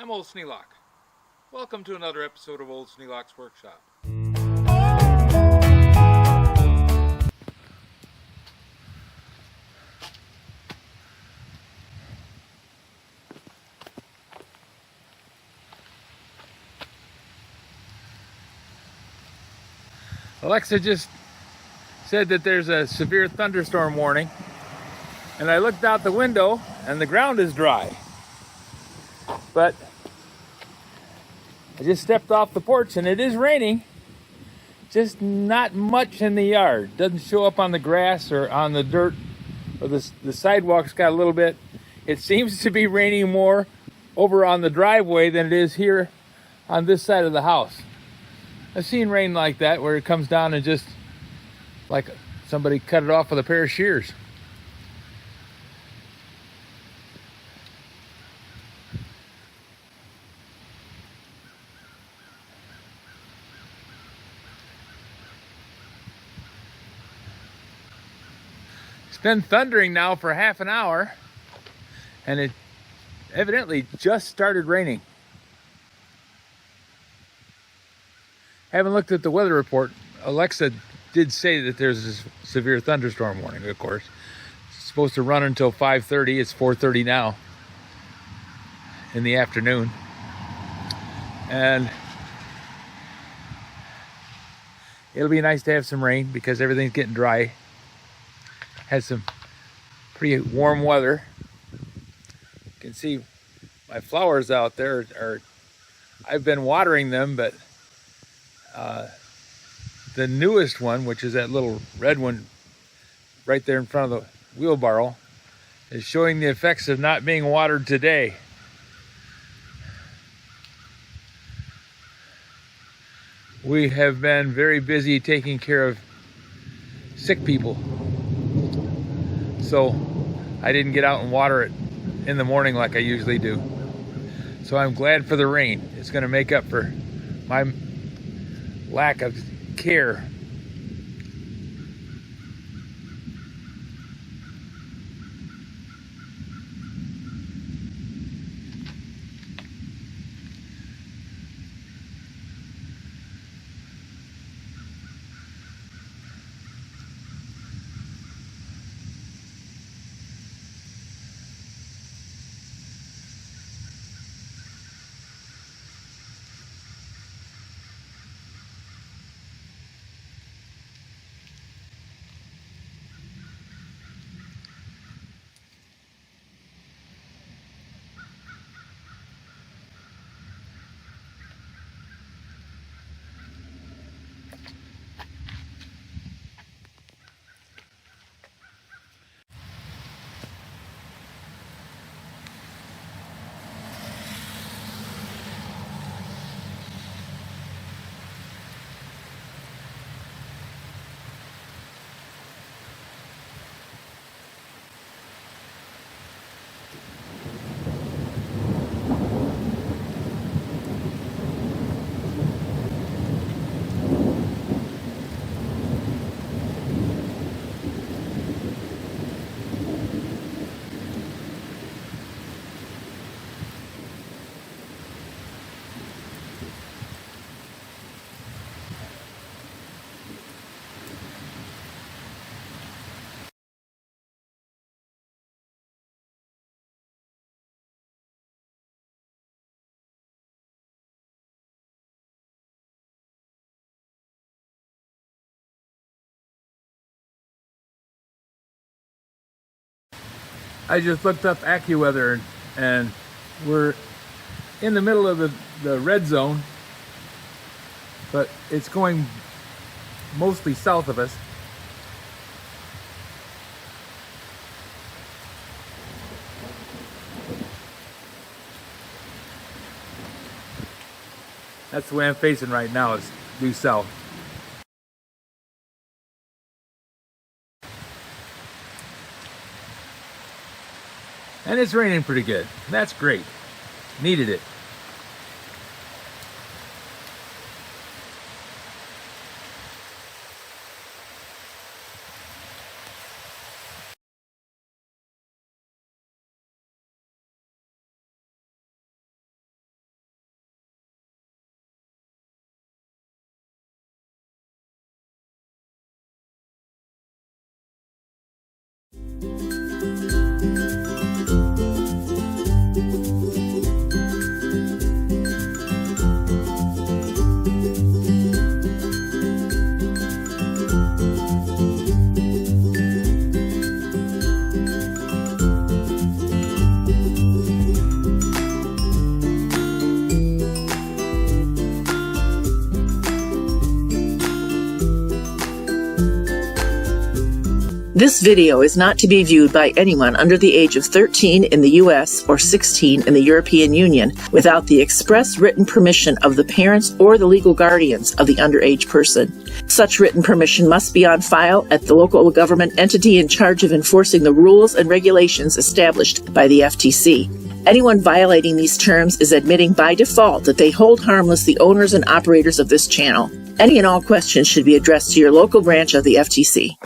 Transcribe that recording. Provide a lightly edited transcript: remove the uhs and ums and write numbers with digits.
I'm Old Sneelock. Welcome to another episode of Old Sneelock's Workshop. Alexa just said that there's a severe thunderstorm warning, and I looked out the window and the ground is dry. But I just stepped off the porch and it is raining, just not much in the yard. Doesn't show up on the grass or on the dirt, or the sidewalk's got a little bit. It seems to be raining more over on the driveway than it is here on this side of the house. I've seen rain like that where it comes down and just like somebody cut it off with a pair of shears. It's been thundering now for half an hour, and it evidently just started raining. Haven't looked at the weather report. Alexa did say that there's a severe thunderstorm warning, of course. It's supposed to run until 5:30. It's 4:30 now in the afternoon. And it'll be nice to have some rain because everything's getting dry. Had some pretty warm weather. You can see my flowers out there I've been watering them, but the newest one, which is that little red one right there in front of the wheelbarrow, is showing the effects of not being watered today. We have been very busy taking care of sick people, so I didn't get out and water it in the morning like I usually do. So I'm glad for the rain. It's going to make up for my lack of care. I just looked up AccuWeather and we're in the middle of the red zone, but it's going mostly south of us. That's the way I'm facing right now, is due south. And it's raining pretty good. That's great. Needed it. This video is not to be viewed by anyone under the age of 13 in the U.S. or 16 in the European Union without the express written permission of the parents or the legal guardians of the underage person. Such written permission must be on file at the local government entity in charge of enforcing the rules and regulations established by the FTC. Anyone violating these terms is admitting by default that they hold harmless the owners and operators of this channel. Any and all questions should be addressed to your local branch of the FTC.